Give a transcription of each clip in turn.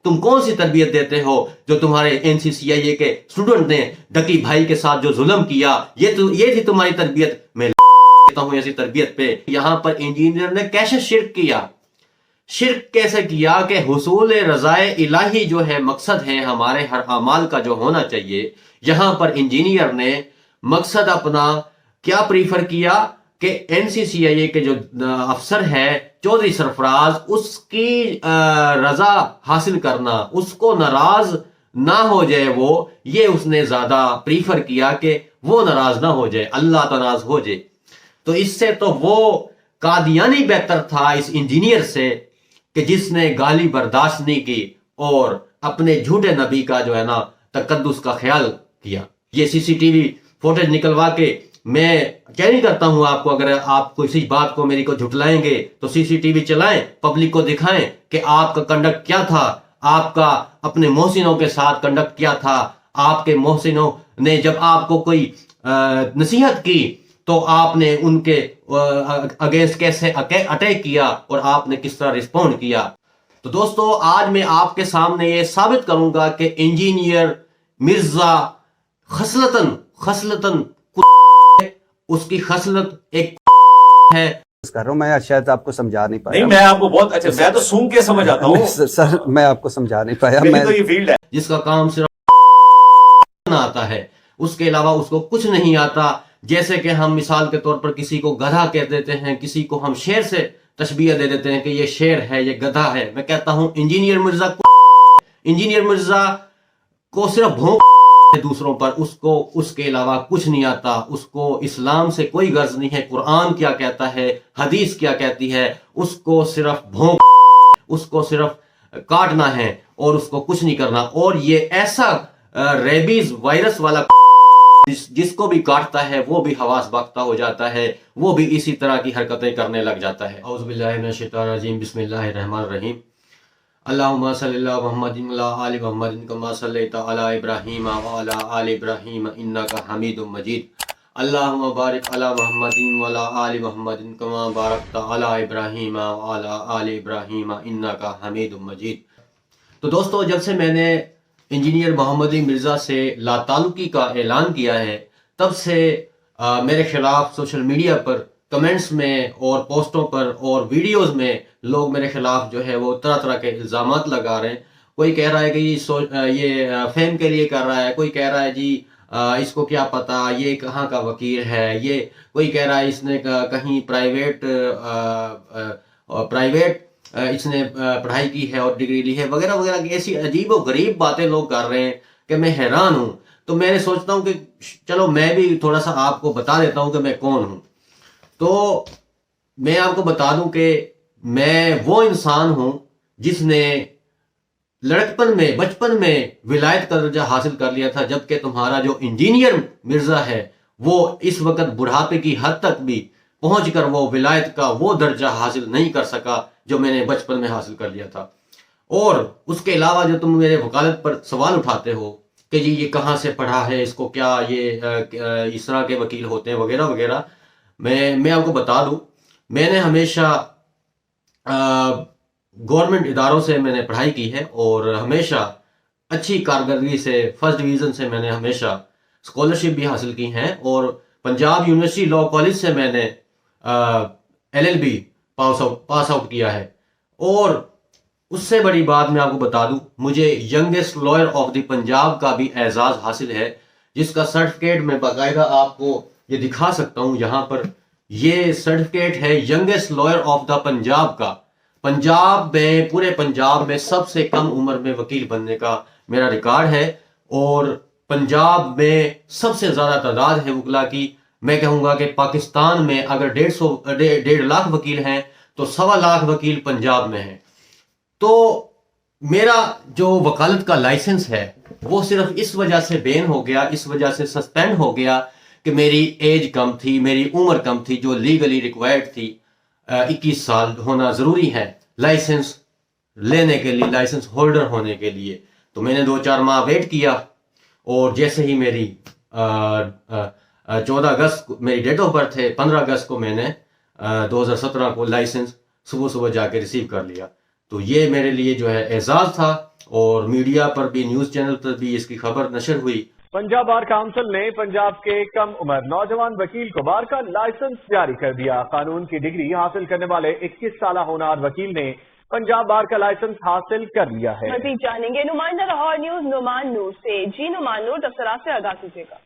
تم کون سی تربیت دیتے ہو جو تمہارے NCCIA کے اسٹوڈنٹ نے ڈکی بھائی کے ساتھ جو ظلم کیا، یہ تھی تمہاری تربیت؟ میں کہتا ہوں ایسی تربیت پہ یہاں پر انجینئر نے کیسے شرک کیا؟ شرک کیسے کیا کہ حصول رضائے الہی جو ہے مقصد ہے ہمارے ہر اعمال کا جو ہونا چاہیے، یہاں پر انجینئر نے مقصد اپنا کیا پریفر کیا کہ NCCIA کے جو افسر ہے چودھری سرفراز، اس کی رضا حاصل کرنا، اس کو ناراض نہ ہو جائے یہ اس نے زیادہ پریفر کیا کہ وہ ناراض نہ ہو جائے، اللہ تو ناراض ہو جائے۔ تو اس سے تو وہ قادیانی بہتر تھا اس انجینئر سے کہ جس نے گالی برداشت نہیں کی اور اپنے جھوٹے نبی کا جو ہے نا تقدس کا خیال کیا۔ یہ CCTV فوٹیج نکلوا کے میں کیا نہیں کرتا ہوں آپ کو، اگر آپ کو اسی بات کو میری کو جھٹلائیں گے تو CCTV چلائیں، پبلک کو دکھائیں کہ آپ کا کنڈکٹ کیا تھا، آپ کا اپنے محسنوں کے ساتھ کنڈکٹ کیا تھا، آپ کے محسنوں نے جب آپ کو کوئی نصیحت کی تو آپ نے ان کے اگینسٹ کیسے اٹیک کیا اور آپ نے کس طرح رسپونڈ کیا۔ تو دوستو آج میں آپ کے سامنے یہ ثابت کروں گا کہ انجینئر مرزا خصلتاً اس کی خصلت ایک ہے۔ کر رہا ہوں میں شاید آپ کو سمجھا نہیں پایا۔ نہیں میں آپ کو بہت اچھا، میں تو سن کے سمجھ آتا ہوں سر، میں آپ کو سمجھا نہیں پایا۔ میری تو یہ فیلڈ ہے جس کا کام صرف آتا ہے، اس کے علاوہ اس کو کچھ نہیں آتا۔ جیسے کہ ہم مثال کے طور پر کسی کو گدھا کہہ دیتے ہیں، کسی کو ہم شیر سے تشبیہ دے دیتے ہیں کہ یہ شیر ہے، یہ گدھا ہے۔ میں کہتا ہوں انجینئر مرزا کو صرف بھونک دوسروں پر، اس کے علاوہ کچھ نہیں آتا۔ اس کو اسلام سے کوئی غرض نہیں ہے، قرآن کیا کہتا ہے، حدیث کیا کہتی ہے، اس کو صرف اس کو صرف کاٹنا ہے اور اس کو کچھ نہیں کرنا۔ اور یہ ایسا ریبیز وائرس والا جس کو بھی کاٹتا ہے وہ بھی حواس باختہ ہو جاتا ہے، وہ بھی اسی طرح کی حرکتیں کرنے لگ جاتا ہے۔ اعوذ باللہ من الشیطان الرجیم، بسم اللہ الرحمن الرحیم۔ اللہم صلی اللہ محمد وعلی آل محمد کما صلیت علی ابراہیم وعلی آل ابراہیم انک حمید مجید۔ اللہم بارک علی محمد وعلی آل محمد کما بارکت علی ابراہیم وعلی آل ابراہیم انک حمید مجید۔ تو دوستو جب سے میں نے انجینئر محمد مرزا سے لا تعلقی کا اعلان کیا ہے، تب سے میرے خلاف سوشل میڈیا پر کمنٹس میں اور پوسٹوں پر اور ویڈیوز میں لوگ میرے خلاف جو ہے وہ طرح طرح کے الزامات لگا رہے ہیں۔ کوئی کہہ رہا ہے کہ یہ فیم کے لیے کر رہا ہے، کوئی کہہ رہا ہے جی اس کو کیا پتا یہ کہاں کا وکیل ہے، یہ کوئی کہہ رہا ہے اس نے کہیں پرائیویٹ اس نے پڑھائی کی ہے اور ڈگری لی ہے وغیرہ وغیرہ کی ایسی عجیب و غریب باتیں لوگ کر رہے ہیں کہ میں حیران ہوں۔ تو میں نے سوچتا ہوں کہ چلو میں بھی تھوڑا سا آپ کو بتا دیتا ہوں کہ میں کون ہوں۔ تو میں آپ کو بتا دوں کہ میں وہ انسان ہوں جس نے بچپن میں ولایت کا درجہ حاصل کر لیا تھا، جبکہ تمہارا جو انجینئر مرزا ہے وہ اس وقت بڑھاپے کی حد تک بھی پہنچ کر وہ ولایت کا وہ درجہ حاصل نہیں کر سکا جو میں نے بچپن میں حاصل کر لیا تھا۔ اور اس کے علاوہ جو تم میرے وکالت پر سوال اٹھاتے ہو کہ جی یہ کہاں سے پڑھا ہے، اس کو کیا یہ اس طرح کے وکیل ہوتے ہیں وغیرہ وغیرہ، میں آپ کو بتا دوں میں نے ہمیشہ گورنمنٹ اداروں سے میں نے پڑھائی کی ہے اور ہمیشہ اچھی کارکردگی سے فرسٹ ڈویژن سے میں نے ہمیشہ اسکالرشپ بھی حاصل کی ہیں، اور پنجاب یونیورسٹی لاء کالج سے میں نے LLB پاس آؤٹ کیا ہے۔ اور اس سے بڑی بات میں آپ کو بتا دوں مجھے youngest lawyer of the Punjab کا بھی اعزاز حاصل ہے، جس کا سرٹیفکیٹ میں باقاعدہ آپ کو یہ دکھا سکتا ہوں یہاں پر۔ یہ سرٹیفکیٹ ہے youngest lawyer of the Punjab کا۔ پنجاب میں، پورے پنجاب میں سب سے کم عمر میں وکیل بننے کا میرا ریکارڈ ہے، اور پنجاب میں سب سے زیادہ تعداد ہے وکلا کی۔ میں کہوں گا کہ پاکستان میں اگر 1.5 لاکھ وکیل ہیں تو 1.25 لاکھ وکیل پنجاب میں ہیں۔ تو میرا جو وکالت کا لائسنس ہے وہ صرف اس وجہ سے بین ہو گیا، اس وجہ سے سسپینڈ ہو گیا کہ میری ایج کم تھی، میری عمر کم تھی، جو لیگلی ریکوائرڈ تھی 21 سال ہونا ضروری ہے لائسنس لینے کے لیے، لائسنس ہولڈر ہونے کے لیے۔ تو میں نے 2-4 ماہ ویٹ کیا، اور جیسے ہی میری 14 اگست کو میری ڈیٹ آف برتھ ہے، 15 اگست کو میں نے 2017 کو لائسنس صبح جا کے ریسیو کر لیا۔ تو یہ میرے لیے جو ہے اعزاز تھا، اور میڈیا پر بھی نیوز چینل پر بھی اس کی خبر نشر ہوئی۔ پنجاب بار کونسل نے پنجاب کے کم عمر نوجوان وکیل کو بار کا لائسنس جاری کر دیا۔ قانون کی ڈگری حاصل کرنے والے 21 سالہ ہونہار وکیل نے پنجاب بار کا لائسنس حاصل کر لیا ہے۔ مزید جانیں گے نمائندہ لاہور نیوز نعمان نور سے۔ جی نعمان نور، تفصیلات سے آگاہ کیجیے گا۔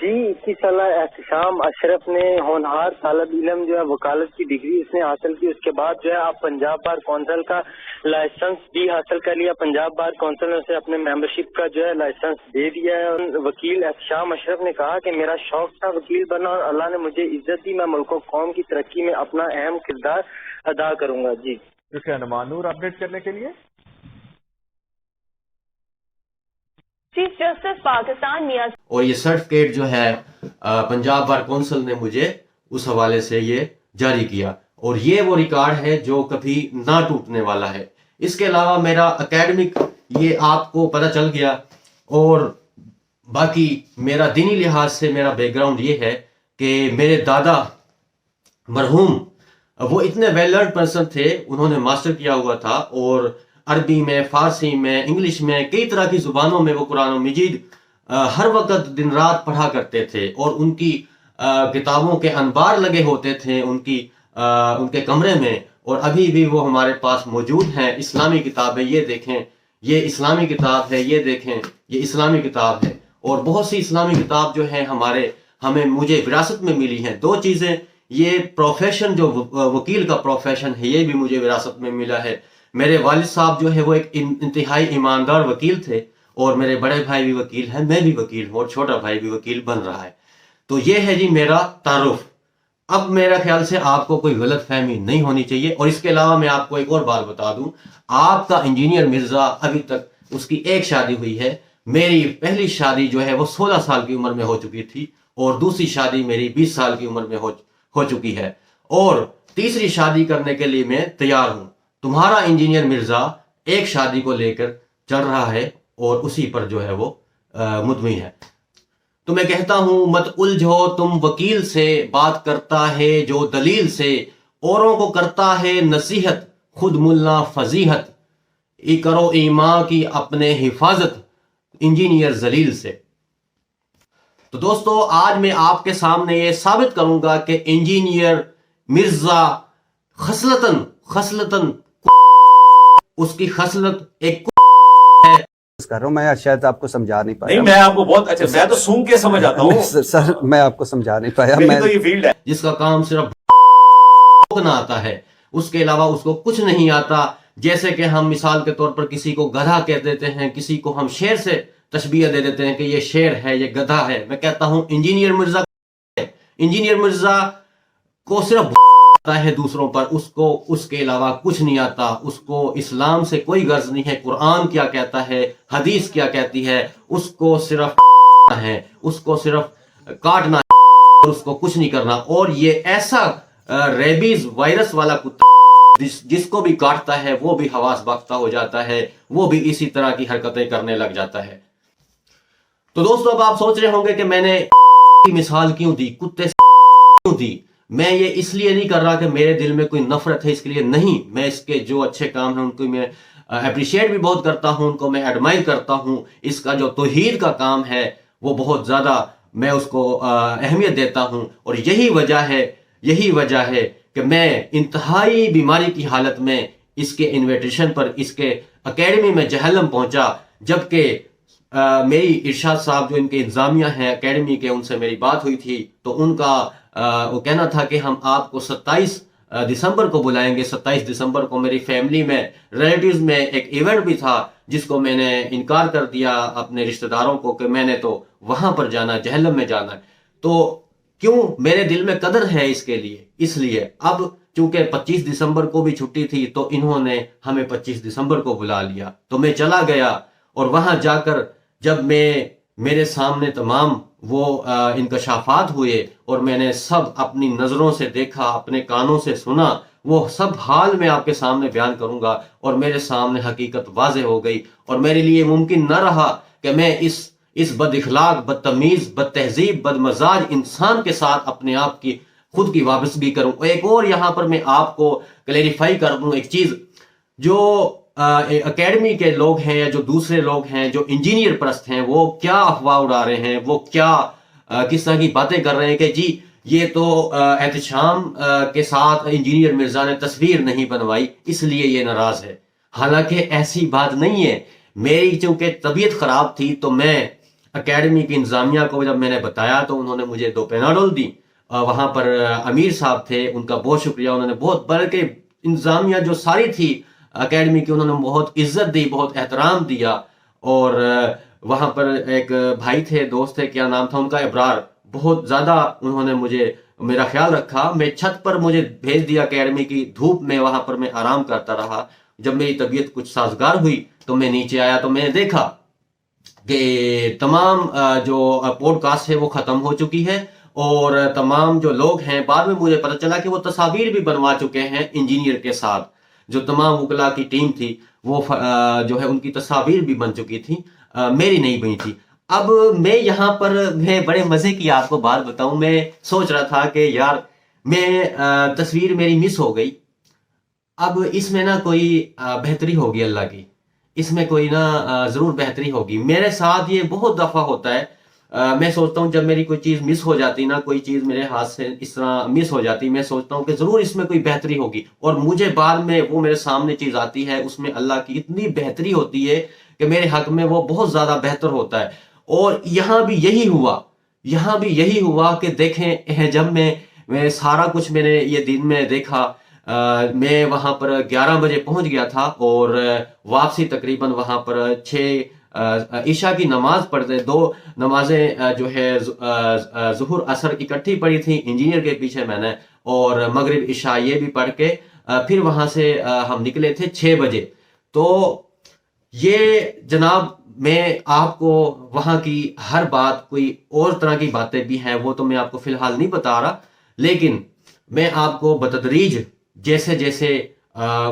جی، 21 سالہ احتشام اشرف نے ہونہار طالب علم جو ہے وکالت کی ڈگری اس نے حاصل کی، اس کے بعد جو ہے آپ پنجاب بار کونسل کا لائسنس بھی حاصل کر لیا۔ پنجاب بار کونسل نے اسے اپنے ممبرشپ کا جو ہے لائسنس دے دیا ہے۔ وکیل احتشام اشرف نے کہا کہ میرا شوق تھا وکیل بننا اور اللہ نے مجھے عزت دی، میں ملک و قوم کی ترقی میں اپنا اہم کردار ادا کروں گا۔ جی شکریہ نعمان نور اپڈیٹ کرنے کے لیے۔ چیف جسٹس پاکستان میاں اور یہ سرٹیفکیٹ جو ہے پنجاب بار کونسل نے مجھے اس حوالے سے یہ جاری کیا، اور یہ وہ ریکارڈ ہے جو کبھی نہ ٹوٹنے والا ہے۔ اس کے علاوہ میرا اکیڈمک یہ آپ کو پتہ چل گیا، اور باقی میرا دینی لحاظ سے میرا بیک گراؤنڈ یہ ہے کہ میرے دادا مرحوم وہ اتنے ویل لرنڈ پرسن تھے، انہوں نے ماسٹر کیا ہوا تھا، اور عربی میں، فارسی میں، انگلش میں، کئی طرح کی زبانوں میں وہ قرآن مجید ہر وقت دن رات پڑھا کرتے تھے، اور ان کی کتابوں کے انبار لگے ہوتے تھے ان کے کمرے میں، اور ابھی بھی وہ ہمارے پاس موجود ہیں۔ اسلامی کتابیں یہ دیکھیں، یہ اسلامی کتاب ہے، یہ دیکھیں یہ اسلامی کتاب ہے، اور بہت سی اسلامی کتاب جو ہیں مجھے وراثت میں ملی ہیں۔ دو چیزیں، یہ پروفیشن جو وکیل کا پروفیشن ہے یہ بھی مجھے وراثت میں ملا ہے۔ میرے والد صاحب جو ہے وہ ایک انتہائی ایماندار وکیل تھے، اور میرے بڑے بھائی بھی وکیل ہیں، میں بھی وکیل ہوں، اور چھوٹا بھائی بھی وکیل بن رہا ہے۔ تو یہ ہے جی میرا تعارف۔ اب میرا خیال سے آپ کو کوئی غلط فہمی نہیں ہونی چاہیے۔ اور اس کے علاوہ میں آپ کو ایک اور بات بتا دوں، آپ کا انجینئر مرزا ابھی تک اس کی ایک شادی ہوئی ہے، میری پہلی شادی جو ہے وہ 16 سال کی عمر میں ہو چکی تھی، اور دوسری شادی میری 20 سال کی عمر میں ہو چکی ہے، اور تیسری شادی کرنے کے لیے میں تیار ہوں۔ تمہارا انجینئر مرزا ایک شادی کو لے کر چل رہا ہے، اور اسی پر جو ہے وہ مدمن ہے۔ تو میں کہتا ہوں مت الجھو، تم وکیل سے بات کرتا ہے جو دلیل سے، اوروں کو کرتا ہے نصیحت خود ملا فضیحت، کرو ایمان کی اپنے حفاظت انجینئر ذلیل سے۔ تو دوستو، آج میں آپ کے سامنے یہ ثابت کروں گا کہ انجینئر مرزا خصلتاً اس کی خصلت ایک کر رہا ہوں، میں شاید آپ کو سمجھا نہیں پایا۔ نہیں، میں آپ کو بہت اچھا، میں تو سن کے سمجھ آتا ہوں، سر میں آپ کو سمجھا نہیں پایا۔ میری تو یہ فیلڈ ہے۔ جس کا کام صرف نہ آتا ہے، اس کے علاوہ اس کو کچھ نہیں آتا۔ جیسے کہ ہم مثال کے طور پر کسی کو گدھا کہہ دیتے ہیں، کسی کو ہم شیر سے تشبیہ دے دیتے ہیں کہ یہ شیر ہے، یہ گدھا ہے۔ میں کہتا ہوں انجینئر مرزا کو صرف آتا ہے دوسروں پر، اس کے علاوہ کچھ نہیں آتا۔ اس کو اسلام سے کوئی غرض نہیں ہے، قرآن کیا کہتا ہے، حدیث کیا کہتی ہے، اس کو صرف ہے، اس کو صرف کاٹنا ہے، اور اس کو کچھ نہیں کرنا۔ اور یہ ایسا ریبیز وائرس والا کتا جس کو بھی کاٹتا ہے وہ بھی حواس باختہ ہو جاتا ہے، وہ بھی اسی طرح کی حرکتیں کرنے لگ جاتا ہے۔ تو دوستو، اب آپ سوچ رہے ہوں گے کہ میں نے کی مثال کیوں دی، کتے سے کیوں دی۔ میں یہ اس لیے نہیں کر رہا کہ میرے دل میں کوئی نفرت ہے اس کے لیے، نہیں، میں اس کے جو اچھے کام ہیں ان کو میں اپریشیٹ بھی بہت کرتا ہوں، ان کو میں ایڈمائر کرتا ہوں۔ اس کا جو توحید کا کام ہے وہ بہت زیادہ میں اس کو اہمیت دیتا ہوں، اور یہی وجہ ہے کہ میں انتہائی بیماری کی حالت میں اس کے انویٹیشن پر اس کے اکیڈمی میں جہلم پہنچا، جبکہ میری ارشاد صاحب جو ان کے انتظامیہ ہیں اکیڈمی کے، ان سے میری بات ہوئی تھی، تو ان کا وہ کہنا تھا کہ ہم آپ کو 27 دسمبر کو بلائیں گے۔ 27 دسمبر کو میری فیملی میں، ریلیٹیوز میں ایک ایونٹ بھی تھا، جس کو میں نے انکار کر دیا اپنے رشتہ داروں کو کہ میں نے تو وہاں پر جانا، جہلم میں جانا ہے۔ تو کیوں؟ میرے دل میں قدر ہے اس کے لیے، اس لیے اب چونکہ 25 دسمبر کو بھی چھٹی تھی تو انہوں نے ہمیں 25 دسمبر کو بلا لیا، تو میں چلا گیا، اور وہاں جا کر جب میرے سامنے تمام وہ انکشافات ہوئے، اور میں نے سب اپنی نظروں سے دیکھا، اپنے کانوں سے سنا، وہ سب حال میں آپ کے سامنے بیان کروں گا، اور میرے سامنے حقیقت واضح ہو گئی، اور میرے لیے ممکن نہ رہا کہ میں اس بد اخلاق، بدتمیز، بد تہذیب، بد مزاج انسان کے ساتھ اپنے آپ کی خود کی وابستگی کروں۔ ایک اور یہاں پر میں آپ کو کلیریفائی کر دوں ایک چیز، جو اکیڈمی کے لوگ ہیں یا جو دوسرے لوگ ہیں جو انجینئر پرست ہیں وہ کیا افواہ اڑا رہے ہیں، وہ کیا کس طرح کی باتیں کر رہے ہیں کہ جی یہ تو احتشام کے ساتھ انجینئر مرزا نے تصویر نہیں بنوائی اس لیے یہ ناراض ہے. حالانکہ ایسی بات نہیں ہے. میری چونکہ طبیعت خراب تھی تو میں اکیڈمی کی انتظامیہ کو جب میں نے بتایا تو انہوں نے مجھے 2 پیناڈول دی. وہاں پر امیر صاحب تھے، ان کا بہت شکریہ، انہوں نے بہت، بلکہ انتظامیہ جو ساری تھی اکیڈمی کی، انہوں نے بہت عزت دی، بہت احترام دیا. اور وہاں پر ایک بھائی تھے، دوست تھے، کیا نام تھا ان کا، ابرار، بہت زیادہ انہوں نے مجھے میرا خیال رکھا. میں چھت پر مجھے بھیج دیا اکیڈمی کی دھوپ میں، وہاں پر میں آرام کرتا رہا. جب میری طبیعت کچھ سازگار ہوئی تو میں نیچے آیا تو میں نے دیکھا کہ تمام جو پوڈ کاسٹ ہے وہ ختم ہو چکی ہے، اور تمام جو لوگ ہیں، بعد میں مجھے پتہ چلا کہ وہ تصاویر بھی بنوا چکے ہیں انجینئر کے ساتھ. جو تمام وکلاء کی ٹیم تھی وہ جو ہے ان کی تصاویر بھی بن چکی تھی، میری نہیں بنی تھی. اب میں یہاں پر میں بڑے مزے کی آپ کو بات بتاؤں، میں سوچ رہا تھا کہ یار میں تصویر میری مس ہو گئی، اب اس میں نا کوئی بہتری ہوگی اللہ کی، اس میں کوئی نا ضرور بہتری ہوگی. میرے ساتھ یہ بہت دفعہ ہوتا ہے. میں سوچتا ہوں جب میری کوئی چیز مس ہو جاتی نا، کوئی چیز میرے ہاتھ سے اس طرح مس ہو جاتی، میں سوچتا ہوں کہ ضرور اس میں کوئی بہتری ہوگی، اور مجھے بعد میں وہ میرے سامنے چیز آتی ہے، اس میں اللہ کی اتنی بہتری ہوتی ہے کہ میرے حق میں وہ بہت زیادہ بہتر ہوتا ہے. اور یہاں بھی یہی ہوا کہ دیکھیں جب میں سارا کچھ میں نے یہ دن میں دیکھا، میں وہاں پر 11 بجے پہنچ گیا تھا، اور واپسی تقریباً وہاں پر 6 عشاء کی نماز پڑھتے، 2 نمازیں جو ہے ظہر عصر اکٹھی پڑھی تھی انجینئر کے پیچھے میں نے، اور مغرب عشاء یہ بھی پڑھ کے پھر وہاں سے ہم نکلے تھے 6 بجے. تو یہ جناب میں آپ کو وہاں کی ہر بات، کوئی اور طرح کی باتیں بھی ہیں وہ تو میں آپ کو فی الحال نہیں بتا رہا، لیکن میں آپ کو بتدریج جیسے جیسے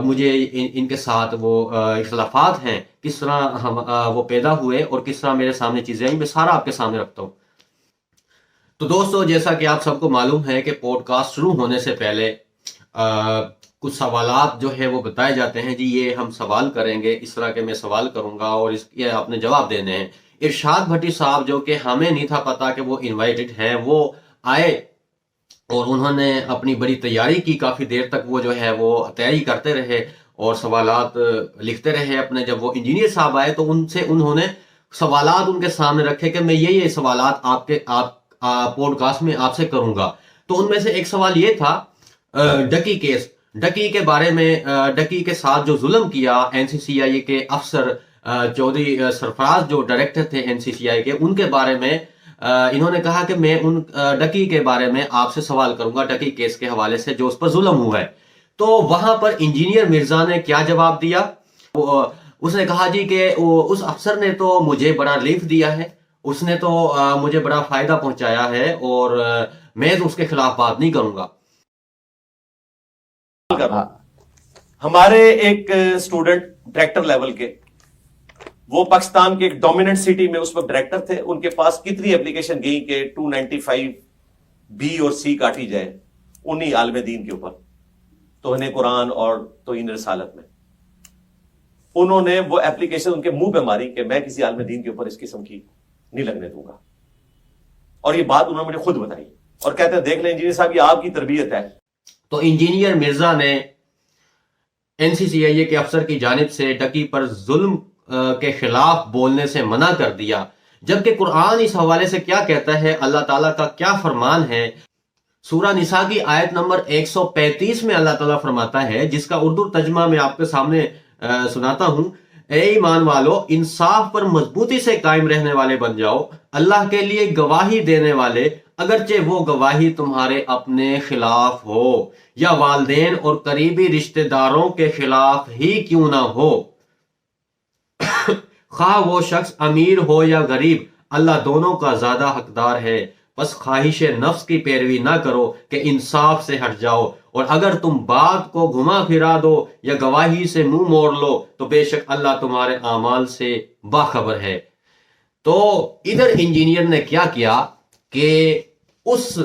مجھے ان کے ساتھ وہ اختلافات ہیں، کس طرح ہم وہ پیدا ہوئے اور کس طرح میرے سامنے چیزیں آئیں، میں سارا آپ کے سامنے رکھتا ہوں. تو دوستو، جیسا کہ آپ سب کو معلوم ہے کہ پوڈ کاسٹ شروع ہونے سے پہلے کچھ سوالات جو ہے وہ بتائے جاتے ہیں. جی یہ ہم سوال کریں گے، اس طرح کے میں سوال کروں گا اور اس کے آپ نے جواب دینے ہیں. ارشاد بھٹی صاحب، جو کہ ہمیں نہیں تھا پتا کہ وہ انوائٹڈ ہیں، وہ آئے اور انہوں نے اپنی بڑی تیاری کی. کافی دیر تک وہ جو ہے وہ تیاری کرتے رہے اور سوالات لکھتے رہے اپنے. جب وہ انجینئر صاحب آئے تو انہوں نے سوالات ان کے سامنے رکھے کہ میں یہ سوالات پوڈ کاسٹ میں آپ سے کروں گا. تو ان میں سے ایک سوال یہ تھا ڈکی کیس، ڈکی کے بارے میں، ڈکی کے ساتھ جو ظلم کیا NCCI کے افسر چودھری سرفراز جو ڈائریکٹر تھے NCCI کے، ان کے بارے میں انہوں نے کہا کہ میں ان ڈکی کے بارے میں آپ سے سوال کروں گا، ڈکی کیس کے حوالے سے جو اس پر ظلم ہوا ہے. تو وہاں پر انجینئر مرزا نے کیا جواب دیا؟ اس نے کہا جی کہ اس افسر نے تو مجھے بڑا ریلیف دیا ہے، اس نے تو مجھے بڑا فائدہ پہنچایا ہے، اور میں تو اس کے خلاف بات نہیں کروں گا. ہمارے ایک اسٹوڈنٹ ڈائریکٹر لیول کے، وہ پاکستان کے ایک ڈومیننٹ سٹی میں اس وقت ڈائریکٹر تھے، ان کے پاس کتنی اپلیکیشن گئی کہ 295B اور C کاٹی جائے انہی عالم دین کے اوپر، توہین قرآن اور توہین رسالت میں. انہوں نے وہ اپلیکیشن ان کے منہ پہ ماری کہ میں کسی عالم دین کے اوپر اس قسم کی نہیں لگنے دوں گا. اور یہ بات انہوں نے مجھے خود بتائی اور کہتے ہیں دیکھ لیں انجینئر صاحب یہ آپ کی تربیت ہے. تو انجینئر مرزا نے NCCI کے افسر کی جانب سے ڈکی پر ظلم کے خلاف بولنے سے منع کر دیا، جبکہ قرآن اس حوالے سے کیا کہتا ہے، اللہ تعالیٰ کا کیا فرمان ہے. سورہ نساء کی آیت نمبر 135 میں اللہ تعالیٰ فرماتا ہے، جس کا اردو ترجمہ میں آپ کے سامنے سناتا ہوں: اے ایمان والو، انصاف پر مضبوطی سے قائم رہنے والے بن جاؤ، اللہ کے لیے گواہی دینے والے، اگرچہ وہ گواہی تمہارے اپنے خلاف ہو یا والدین اور قریبی رشتہ داروں کے خلاف ہی کیوں نہ ہو، خواہ وہ شخص امیر ہو یا غریب، اللہ دونوں کا زیادہ حقدار ہے. بس خواہش نفس کی پیروی نہ کرو کہ انصاف سے ہٹ جاؤ، اور اگر تم بات کو گھما پھرا دو یا گواہی سے منہ موڑ لو تو بے شک اللہ تمہارے اعمال سے باخبر ہے. تو ادھر انجینئر نے کیا کیا کہ اس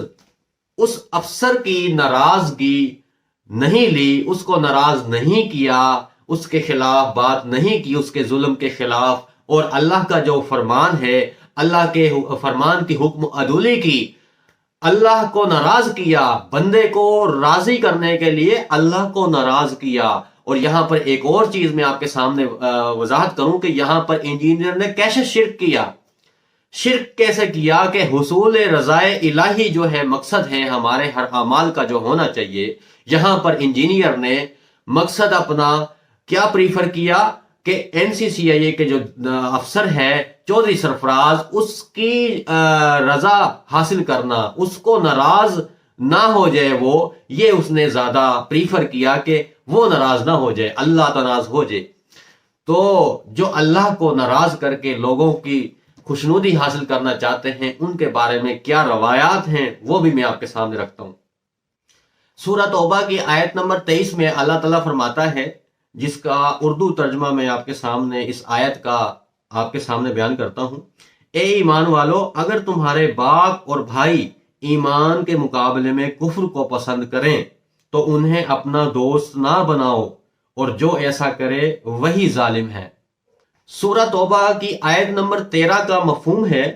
افسر کی ناراضگی نہیں لی، اس کو ناراض نہیں کیا، اس کے خلاف بات نہیں کی، اس کے ظلم کے خلاف، اور اللہ کا جو فرمان ہے، اللہ کے فرمان کی حکم عدولی کی، اللہ کو ناراض کیا، بندے کو راضی کرنے کے لیے اللہ کو ناراض کیا۔ اور یہاں پر ایک اور چیز میں آپ کے سامنے وضاحت کروں کہ یہاں پر انجینئر نے کیسے شرک کیا۔ شرک کیسے کیا کہ حصول رضائے الہی جو ہے مقصد ہے ہمارے ہر اعمال کا جو ہونا چاہیے، یہاں پر انجینئر نے مقصد اپنا کیا پریفر کیا کہ NCCIA کے جو افسر ہے چودھری سرفراز، اس کی رضا حاصل کرنا، اس کو ناراض نہ ہو جائے وہ، یہ اس نے زیادہ پریفر کیا کہ وہ ناراض نہ ہو جائے، اللہ ناراض ہو جائے۔ تو جو اللہ کو ناراض کر کے لوگوں کی خوشنودی حاصل کرنا چاہتے ہیں، ان کے بارے میں کیا روایات ہیں وہ بھی میں آپ کے سامنے رکھتا ہوں۔ سورہ توبہ کی آیت نمبر 23 میں اللہ تعالیٰ فرماتا ہے، جس کا اردو ترجمہ میں آپ کے سامنے اس آیت کا آپ کے سامنے بیان کرتا ہوں۔ اے ایمان والو، اگر تمہارے باپ اور بھائی ایمان کے مقابلے میں کفر کو پسند کریں تو انہیں اپنا دوست نہ بناؤ، اور جو ایسا کرے وہی ظالم ہے۔ سورہ توبہ کی آیت نمبر 13 کا مفہوم ہے،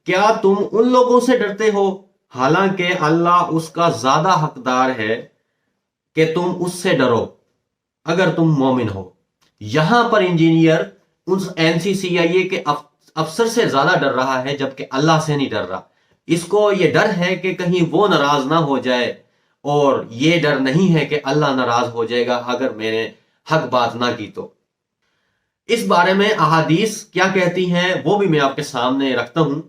کیا تم ان لوگوں سے ڈرتے ہو حالانکہ اللہ اس کا زیادہ حقدار ہے کہ تم اس سے ڈرو اگر تم مومن ہو۔ یہاں پر انجینئر اس NCCIA کے افسر سے زیادہ ڈر رہا ہے، جبکہ اللہ سے نہیں ڈر رہا۔ اس کو یہ ڈر ہے کہ کہیں وہ ناراض نہ ہو جائے، اور یہ ڈر نہیں ہے کہ اللہ ناراض ہو جائے گا اگر میں نے حق بات نہ کی تو۔ اس بارے میں احادیث کیا کہتی ہیں وہ بھی میں آپ کے سامنے رکھتا ہوں۔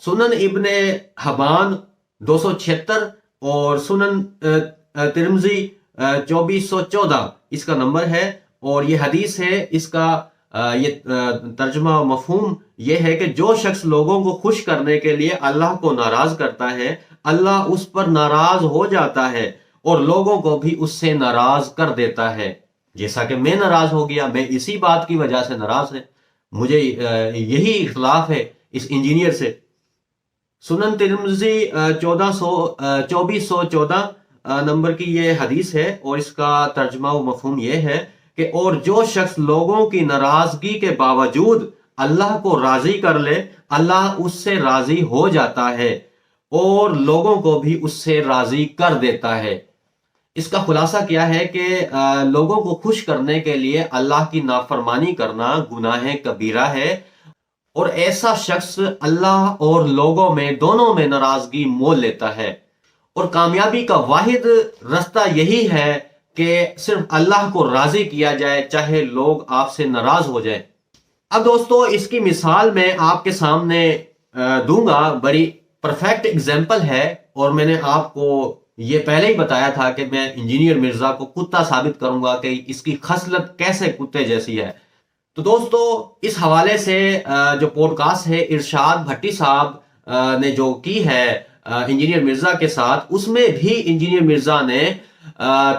سنن ابن حبان 276 اور سنن ترمذی 2414 اس کا نمبر ہے، اور یہ حدیث ہے۔ اس کا یہ ترجمہ و مفہوم یہ ہے کہ جو شخص لوگوں کو خوش کرنے کے لیے اللہ کو ناراض کرتا ہے، اللہ اس پر ناراض ہو جاتا ہے اور لوگوں کو بھی اس سے ناراض کر دیتا ہے، جیسا کہ میں ناراض ہو گیا، میں اسی بات کی وجہ سے ناراض ہے، مجھے یہی اختلاف ہے اس انجینئر سے۔ سنن ترمذی 2414 نمبر کی یہ حدیث ہے، اور اس کا ترجمہ و مفہوم یہ ہے کہ اور جو شخص لوگوں کی ناراضگی کے باوجود اللہ کو راضی کر لے، اللہ اس سے راضی ہو جاتا ہے اور لوگوں کو بھی اس سے راضی کر دیتا ہے۔ اس کا خلاصہ کیا ہے کہ لوگوں کو خوش کرنے کے لیے اللہ کی نافرمانی کرنا گناہ کبیرہ ہے، اور ایسا شخص اللہ اور لوگوں میں دونوں میں ناراضگی مول لیتا ہے، اور کامیابی کا واحد رستہ یہی ہے کہ صرف اللہ کو راضی کیا جائے، چاہے لوگ آپ سے ناراض ہو جائیں۔ اب دوستو، اس کی مثال میں آپ کے سامنے دوں گا، بڑی پرفیکٹ ایگزامپل ہے، اور میں نے آپ کو یہ پہلے ہی بتایا تھا کہ میں انجینئر مرزا کو کتا ثابت کروں گا کہ اس کی خصلت کیسے کتے جیسی ہے۔ تو دوستو، اس حوالے سے جو پوڈ کاسٹ ہے ارشاد بھٹی صاحب نے جو کی ہے انجینئر مرزا کے ساتھ، اس میں بھی انجینئر مرزا نے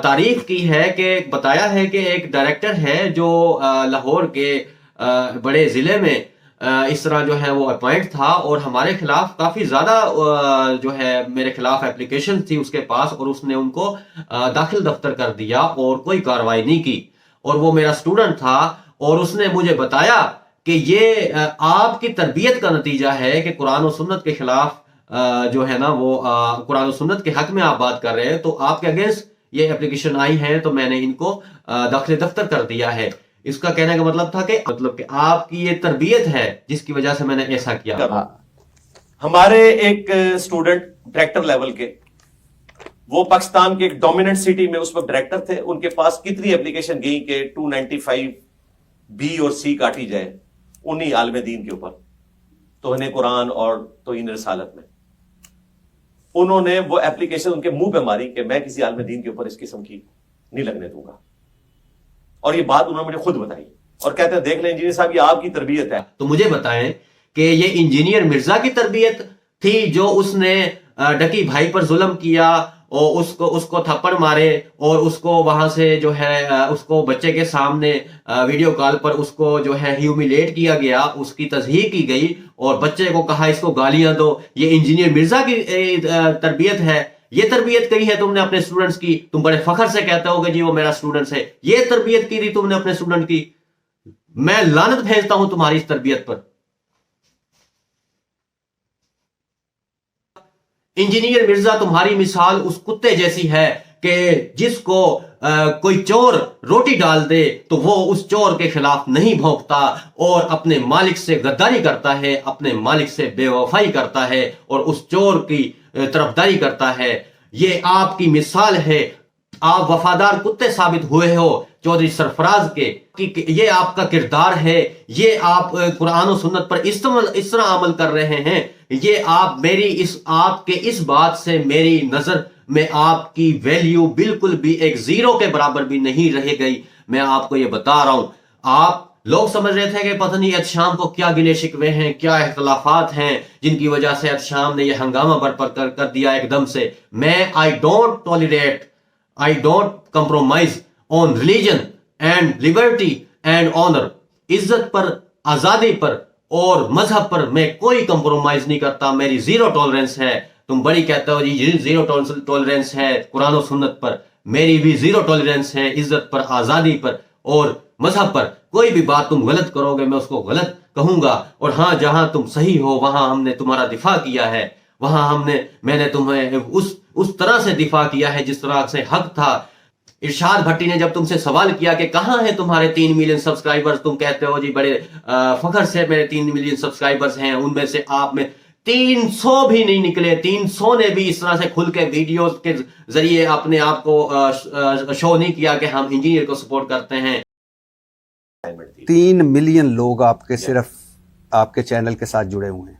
تعریف کی ہے کہ بتایا ہے کہ ایک ڈائریکٹر ہے جو لاہور کے بڑے ضلع میں اس طرح جو ہے وہ اپوائنٹ تھا، اور ہمارے خلاف کافی زیادہ جو ہے میرے خلاف اپلیکیشن تھی اس کے پاس، اور اس نے ان کو داخل دفتر کر دیا اور کوئی کارروائی نہیں کی، اور وہ میرا اسٹوڈنٹ تھا، اور اس نے مجھے بتایا کہ یہ آپ کی تربیت کا نتیجہ ہے کہ قرآن و سنت کے خلاف جو ہے نا وہ قرآن و سنت کے حق میں آپ بات کر رہے ہیں، تو آپ کے اگینسٹ یہ اپلیکیشن آئی ہے، تو میں نے ان کو داخل دفتر کر دیا ہے۔ اس کا کہنے کا مطلب تھا کہ آپ کی یہ تربیت ہے جس کی وجہ سے میں نے ایسا کیا۔ ہمارے ایک اسٹوڈنٹ ڈائریکٹر لیول کے، وہ پاکستان کے ایک ڈومیننٹ سٹی میں اس وقت ڈائریکٹر تھے، ان کے پاس کتنی اپلیکیشن گئی کہ 295B اور C کاٹی جائے انہی عالم دین کے اوپر، توہین قرآن اور توہین رسالت میں۔ انہوں نے وہ اپلیکیشن ان کے منہ پہ ماری کہ میں کسی عالم دین کے اوپر اس قسم کی نہیں لگنے دوں گا، اور یہ بات انہوں نے مجھے خود بتائی، اور کہتے ہیں دیکھ لیں انجینئر صاحب، یہ آپ کی تربیت ہے۔ تو مجھے بتائیں کہ یہ انجینئر مرزا کی تربیت تھی جو اس نے ڈکی بھائی پر ظلم کیا اور اس کو تھپڑ مارے، اور اس کو وہاں سے جو ہے اس کو بچے کے سامنے ویڈیو کال پر اس کو جو ہے ہیومیلیٹ کیا گیا، اس کی تذہیر کی گئی، اور بچے کو کہا اس کو گالیاں دو، یہ انجینئر مرزا کی تربیت ہے یہ تربیت کی ہے تم نے اپنے اسٹوڈنٹس کی, تم بڑے فخر سے کہتے ہو کہ جی وہ میرا اسٹوڈنٹس ہے, یہ تربیت کی تھی تم نے اپنے اسٹوڈنٹ کی. میں لعنت بھیجتا ہوں تمہاری اس تربیت پر. انجینئر مرزا تمہاری مثال اس کتے جیسی ہے کہ جس کو کوئی چور روٹی ڈال دے تو وہ اس چور کے خلاف نہیں بھونکتا اور اپنے مالک سے غداری کرتا ہے, اپنے مالک سے بے وفائی کرتا ہے اور اس چور کی طرفداری کرتا ہے. یہ آپ کی مثال ہے. آپ وفادار کتے ثابت ہوئے ہو چودھری سرفراز کے. یہ آپ کا کردار ہے. یہ آپ قرآن و سنت پر اس طرح عمل کر رہے ہیں. یہ آپ کے اس بات سے میری نظر میں آپ کی ویلیو بالکل بھی ایک زیرو کے برابر بھی نہیں رہ گئی. میں آپ کو یہ بتا رہا ہوں. آپ لوگ سمجھ رہے تھے کہ پتہ نہیں احتشام کو کیا گلے شکوے ہیں, کیا اختلافات ہیں جن کی وجہ سے احتشام نے یہ ہنگامہ برپا کر دیا ایک دم سے. میں I don't compromise on religion and liberty and honor. عزت پر, آزادی پر اور مذہب پر میں کوئی کمپرومائز نہیں کرتا. میری زیرو ٹالرنس ہے. تم بڑی کہتے ہو جی زیرو ٹالرنس ہے قرآن و سنت پر. میری بھی زیرو ٹالرنس ہے عزت پر, آزادی پر اور مذہب پر. کوئی بھی بات تم غلط کرو گے میں اس کو غلط کہوں گا. اور ہاں جہاں تم صحیح ہو وہاں ہم نے تمہارا دفاع کیا ہے. وہاں میں نے تمہیں اس طرح سے دفاع کیا ہے جس طرح سے حق تھا. ارشاد بھٹی نے جب تم سے سوال کیا کہ کہاں ہیں تمہارے 3 ملین سبسکرائبرز, تم کہتے ہو جی بڑے فخر سے میرے 3 ملین سبسکرائبرز ہیں. ان میں سے آپ میں 300 بھی نہیں نکلے. 300 نے بھی اس طرح سے کھل کے ویڈیوز کے ذریعے اپنے آپ کو شو نہیں کیا کہ ہم انجینئر کو سپورٹ کرتے ہیں. 3 ملین لوگ آپ کے صرف آپ کے چینل کے ساتھ جڑے ہوئے ہیں.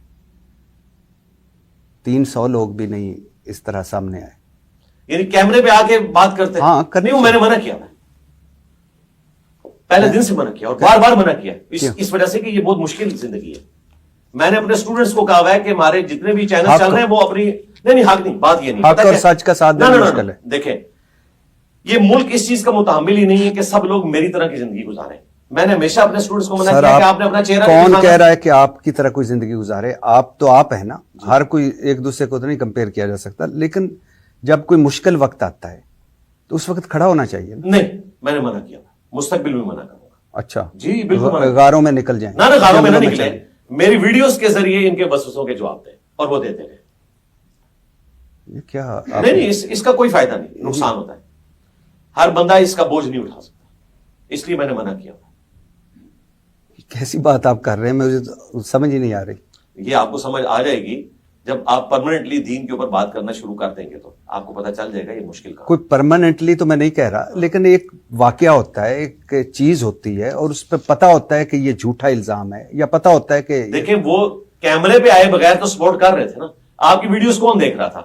300 لوگ بھی نہیں اس طرح سامنے آئے. یعنی کیمرے پہ آ کے بات کرتے ہیں. ہاں نہیں, وہ میں نے منع کیا. پہلے دن سے منع کیا اور بار بار منع کیا اس وجہ سے کہ یہ بہت مشکل زندگی ہے. میں نے اپنے اسٹوڈنٹس کو کہا ہوا ہے کہ ہمارے جتنے بھی چینل چل رہے ہیں وہ اپنی نہیں حق نہیں, بات یہ نہیں, حق اور سچ کا ساتھ دینا مشکل ہے. دیکھیں یہ ملک اس چیز کا متحمل ہی نہیں ہے کہ سب لوگ میری طرح کی زندگی گزاریں. میں نے ہمیشہ اپنے اسٹوڈنٹس کو منع کیا کہ آپ نے اپنا چہرہ کون کہہ رہا ہے کہ آپ کی طرح کوئی زندگی گزارے. آپ تو آپ ہیں نا. ہر کوئی ایک دوسرے کو تو نہیں کمپیئر کیا جا سکتا, لیکن جب کوئی مشکل وقت آتا ہے تو اس وقت کھڑا ہونا چاہیے. نہیں, میں نے منع کیا, مستقبل میں منع کروں گا. اچا جی بالکل, غاروں میں نکل جائیں. نہ غاروں میں نہ نکلیں. میری ویڈیوز کے ذریعے ان کے وسوسوں کے جواب دیں اور وہ دیتے رہے. یہ کیا نہیں, اس کا کوئی فائدہ نہیں, نقصان ہوتا ہے. ہر بندہ اس کا بوجھ نہیں اٹھا سکتا, اس لیے میں نے منع کیا. کیسی بات آپ کر رہے ہیں, مجھے سمجھ ہی نہیں آ رہی. یہ آپ کو سمجھ آ جائے گی جب آپ پرماننٹلی دین کے اوپر بات کرنا شروع کر دیں گے تو آپ کو پتہ چل جائے گا یہ مشکل کا. کوئی پرماننٹلی تو میں نہیں کہہ رہا, لیکن ایک واقعہ ہوتا ہے, ایک چیز ہوتی ہے اور اس پہ پتہ ہوتا ہے کہ یہ جھوٹا الزام ہے, یا پتہ ہوتا ہے کہ دیکھیں وہ کیمرے پہ آئے بغیر تو سپورٹ کر رہے تھے نا. آپ کی ویڈیوز کون دیکھ رہا تھا؟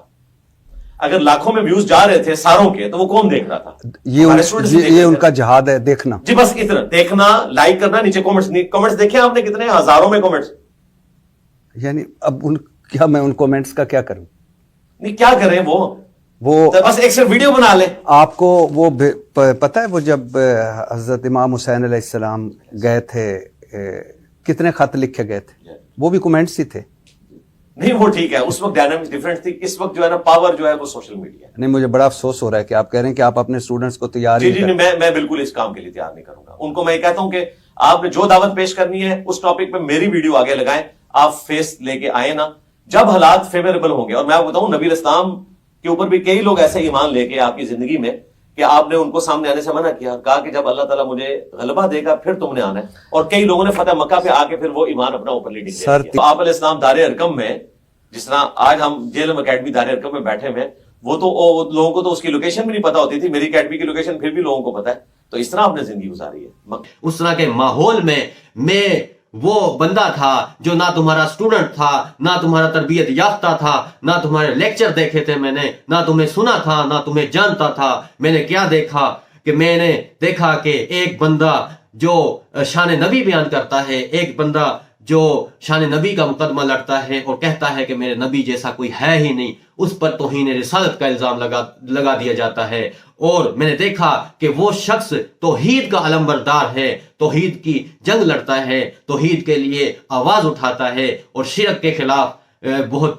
اگر لاکھوں میں ویوز جا رہے تھے ساروں کے تو وہ کون دیکھ رہا تھا؟ یہ ان کا جہاد ہے دیکھنا. جی بس اتنا دیکھنا, لائک کرنا, نیچے کامنٹس دیکھیں آپ نے کتنے ہزاروں میں کامنٹس. یعنی اب کیا میں ان کومنٹس کا کیا کروں؟ نہیں کیا کریں, وہ بس ایک صرف ویڈیو بنا لیں. آپ کو وہ پتہ ہے وہ جب حضرت امام حسین علیہ السلام گئے تھے کتنے خط لکھے گئے تھے, وہ بھی کومنٹس ہی تھے. نہیں وہ ٹھیک ہے, اس وقت ڈائنامکس ڈیفرنٹ تھی. اس وقت جو ہے نا پاور جو ہے وہ سوشل میڈیا. نہیں مجھے بڑا افسوس ہو رہا ہے کہ آپ کہہ رہے ہیں کہ آپ اپنے اسٹوڈنٹس کو تیار جی میں بالکل اس کام کے لیے تیار نہیں کروں گا. ان کو میں کہتا ہوں کہ آپ نے جو دعوت پیش کرنی ہے اس ٹاپک پہ میری ویڈیو آگے لگائیں, آپ فیس لے کے آئے نا جب حالات فیوریبل ہوں گے. اور میں آپ کو بتاؤں نبی اسلام کے اوپر بھی کئی لوگ ایسے ایمان لے کے آپ کی زندگی میں کہ آپ نے ان کو سامنے آنے سے منع کیا, کہا کہ جب اللہ تعالیٰ مجھے غلبہ دے گا پھر تم نے آنا ہے. اور کئی لوگوں نے فتح مکہ پہ آ کے پھر وہ ایمان اپنا اوپر لیڈنگ کیا. تو آپ علیہ السلام دار ارقم میں, جس طرح آج ہم جیلم اکیڈمی دار ارقم میں بیٹھے ہوئے, وہ تو لوگوں کو تو اس کی لوکیشن بھی نہیں پتا ہوتی تھی. میری اکیڈمی کی لوکیشن پھر بھی لوگوں کو پتا ہے. تو اس طرح آپ نے زندگی گزاری ہے. اس طرح کے ماحول میں وہ بندہ تھا جو نہ تمہارا سٹوڈنٹ تھا, نہ تمہارا تربیت یافتہ تھا, نہ تمہارے لیکچر دیکھے تھے میں نے, نہ تمہیں سنا تھا, نہ تمہیں جانتا تھا. میں نے کیا دیکھا کہ میں نے دیکھا کہ ایک بندہ جو شان نبی بیان کرتا ہے, ایک بندہ جو شان نبی کا مقدمہ لڑتا ہے اور کہتا ہے کہ میرے نبی جیسا کوئی ہے ہی نہیں, اس پر توہین رسالت کا الزام لگا دیا جاتا ہے. اور میں نے دیکھا کہ وہ شخص توحید کا علمبردار ہے, توحید کی جنگ لڑتا ہے, توحید کے لیے آواز اٹھاتا ہے اور شرک کے خلاف بہت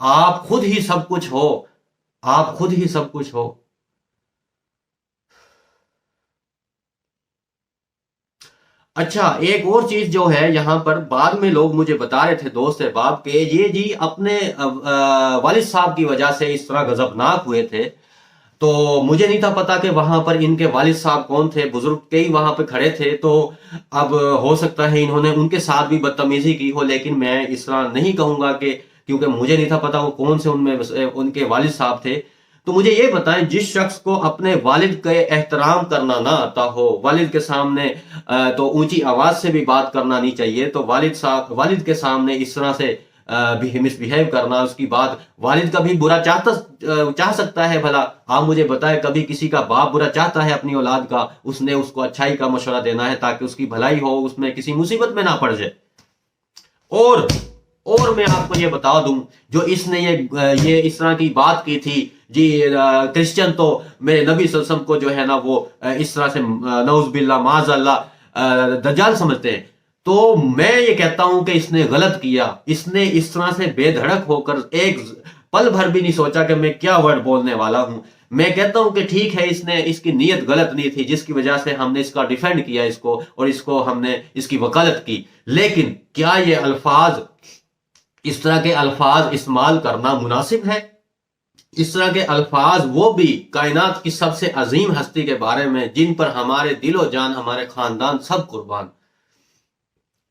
آپ خود ہی سب کچھ ہو، آپ خود ہی سب کچھ ہو۔ اچھا ایک اور چیز جو ہے یہاں پر بعد میں لوگ مجھے بتا رہے تھے، دوست احباب، کہ یہ جی اپنے والد صاحب کی وجہ سے اس طرح غضبناک ہوئے تھے، تو مجھے نہیں تھا پتا کہ وہاں پر ان کے والد صاحب کون تھے، بزرگ کئی وہاں پہ کھڑے تھے، تو اب ہو سکتا ہے انہوں نے ان کے ساتھ بھی بدتمیزی کی ہو، لیکن میں اس طرح نہیں کہوں گا کہ، کیونکہ مجھے نہیں تھا پتا وہ کون سے ان میں ان کے والد صاحب تھے۔ تو مجھے یہ بتائیں، جس شخص کو اپنے والد کے احترام کرنا نہ آتا ہو، والد کے سامنے تو اونچی آواز سے بھی بات کرنا نہیں چاہیے، تو والد کے سامنے اس طرح سے مس بہیو کرنا، اس کی بات، والد کا بھی برا چاہ سکتا ہے بھلا؟ آپ مجھے بتائیں، کبھی کسی کا باپ برا چاہتا ہے اپنی اولاد کا؟ اس نے اس کو اچھائی کا مشورہ دینا ہے تاکہ اس کی بھلائی ہو، اس میں کسی مصیبت میں نہ پڑ جائے۔ اور میں آپ کو یہ بتا دوں، جو اس نے یہ اس طرح کی بات کی تھی جی، کرسچن تو میرے نبی صلی اللہ علیہ وسلم کو جو ہے نا وہ اس طرح سے نعوذ باللہ معاذ اللہ دجال سمجھتے ہیں، تو میں یہ کہتا ہوں کہ اس نے غلط کیا۔ اس نے اس طرح سے بے دھڑک ہو کر ایک پل بھر بھی نہیں سوچا کہ میں کیا ورڈ بولنے والا ہوں۔ میں کہتا ہوں کہ ٹھیک ہے، اس کی نیت غلط نہیں تھی، جس کی وجہ سے ہم نے اس کا ڈیفینڈ کیا اس کو، اور اس کو ہم نے اس کی وکالت کی، لیکن کیا یہ الفاظ، اس طرح کے الفاظ استعمال کرنا مناسب ہے؟ اس طرح کے الفاظ، وہ بھی کائنات کی سب سے عظیم ہستی کے بارے میں، جن پر ہمارے دل و جان، ہمارے خاندان سب قربان،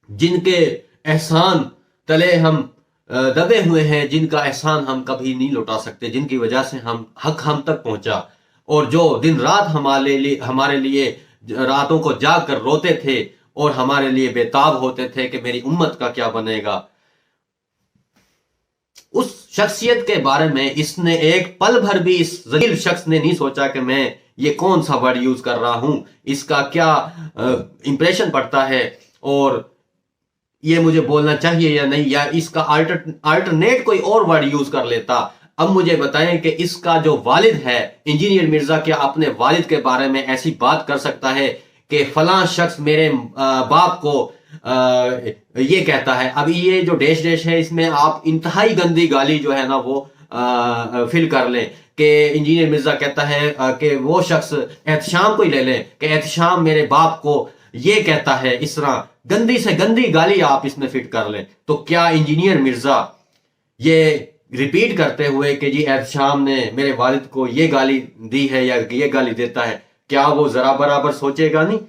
جن کے احسان تلے ہم دبے ہوئے ہیں، جن کا احسان ہم کبھی نہیں لوٹا سکتے، جن کی وجہ سے حق ہم تک پہنچا، اور جو دن رات ہمارے لیے راتوں کو جاگ کر روتے تھے اور ہمارے لیے بےتاب ہوتے تھے کہ میری امت کا کیا بنے گا۔ اس شخصیت کے بارے میں اس نے ایک پل بھر بھی، اس ذلیل شخص نے نہیں سوچا کہ میں یہ کون سا ورڈ یوز کر رہا ہوں، اس کا کیا امپریشن پڑتا ہے، اور یہ مجھے بولنا چاہیے یا نہیں، یا اس کا آلٹرنیٹ کوئی اور ورڈ یوز کر لیتا۔ اب مجھے بتائیں کہ اس کا جو والد ہے انجینئر مرزا، کیا اپنے والد کے بارے میں ایسی بات کر سکتا ہے کہ فلاں شخص میرے باپ کو یہ کہتا ہے؟ اب یہ جو ڈیش ڈیش ہے، اس میں آپ انتہائی گندی گالی جو ہے نا وہ فل کر لیں، کہ انجینئر مرزا کہتا ہے کہ وہ شخص احتشام کو ہی لے لیں کہ احتشام میرے باپ کو یہ کہتا ہے، اس طرح گندی سے گندی گالی آپ اس میں فٹ کر لیں، تو کیا انجینئر مرزا یہ ریپیٹ کرتے ہوئے کہ جی احتشام نے میرے والد کو یہ گالی دی ہے یا یہ گالی دیتا ہے، کیا وہ ذرا برابر سوچے گا نہیں؟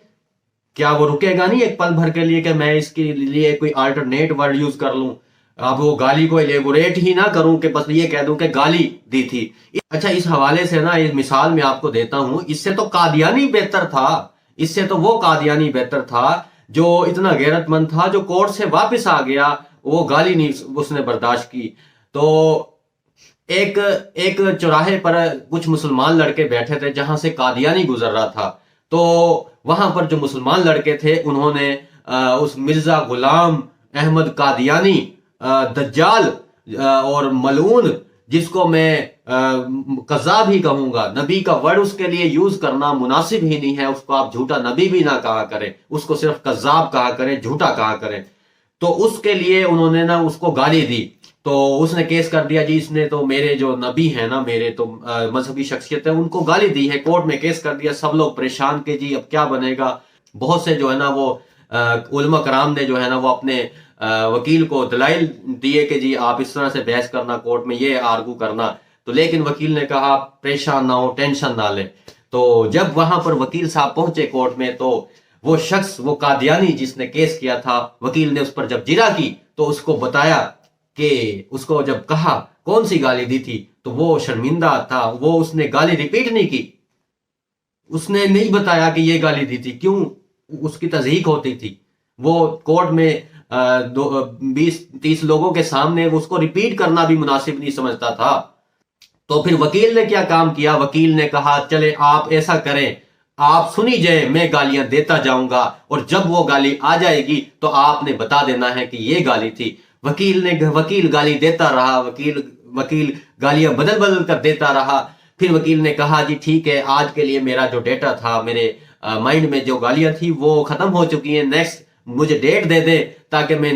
کیا وہ رکے گا نہیں ایک پل بھر کے لیے کہ میں اس کے لیے کوئی آلٹرنیٹ ورڈ یوز کر لوں، اب وہ گالی کو ایلیبوریٹ ہی نہ کروں کہ بس یہ کہہ دوں کہ گالی دی تھی؟ اچھا اس حوالے سے نا اس مثال میں آپ کو دیتا ہوں، اس سے تو قادیانی بہتر تھا، اس سے تو وہ قادیانی بہتر تھا جو اتنا غیرت مند تھا، جو کورٹ سے واپس آ گیا، وہ گالی نہیں اس نے برداشت کی۔ تو ایک چوراہے پر کچھ مسلمان لڑکے بیٹھے تھے جہاں سے قادیانی گزر رہا تھا، تو وہاں پر جو مسلمان لڑکے تھے انہوں نے اس مرزا غلام احمد قادیانی دجال اور ملعون، جس کو میں کذاب ہی کہوں گا، نبی کا ورڈ اس کے لیے یوز کرنا مناسب ہی نہیں ہے، اس کو آپ جھوٹا نبی بھی نہ کہا کریں، اس کو صرف کذاب کہا کریں، جھوٹا کہا کریں، تو اس کے لیے انہوں نے نا اس کو گالی دی، تو اس نے کیس کر دیا جی اس نے تو میرے جو نبی ہیں نا، میرے تو مذہبی شخصیت ہے، ان کو گالی دی ہے، کورٹ میں کیس کر دیا، سب لوگ پریشان کہ جی اب کیا بنے گا۔ بہت سے جو ہے نا وہ علماء کرام نے جو ہے نا وہ اپنے وکیل کو دلائل دیے کہ جی آپ اس طرح سے بحث کرنا کورٹ میں، یہ آرگو کرنا، تو لیکن وکیل نے کہا پریشان نہ ہو، ٹینشن نہ لے۔ تو جب وہاں پر وکیل صاحب پہنچے کورٹ میں، تو وہ شخص، وہ قادیانی جس نے کیس کیا تھا، وکیل نے اس پر جب جرا کی تو اس کو بتایا کہ اس کو جب کہا کون سی گالی دی تھی تو وہ شرمندہ تھا، وہ اس نے گالی ریپیٹ نہیں کی، اس نے نہیں بتایا کہ یہ گالی دی تھی، کیوں؟ اس کی تصدیق ہوتی تھی، وہ کورٹ میں 20-30 لوگوں کے سامنے اس کو ریپیٹ کرنا بھی مناسب نہیں سمجھتا تھا۔ تو پھر وکیل نے کیا کام کیا؟ وکیل نے کہا چلے آپ ایسا کریں، آپ سنی جائیں، میں گالیاں دیتا جاؤں گا، اور جب وہ گالی آ جائے گی تو آپ نے بتا دینا ہے کہ یہ گالی تھی۔ وکیل گالی دیتا رہا، وکیل گالیاں بدل کر دیتا رہا۔ پھر وکیل نے کہا جی ٹھیک ہے، آج کے لیے میرا جو ڈیٹا تھا، میرے مائنڈ میں جو گالیاں تھی وہ ختم ہو چکی ہیں، نیکسٹ مجھے ڈیٹ دے دے تاکہ میں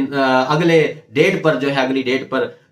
اگلے ڈیٹ پر جو ہے، اگلی ڈیٹ پر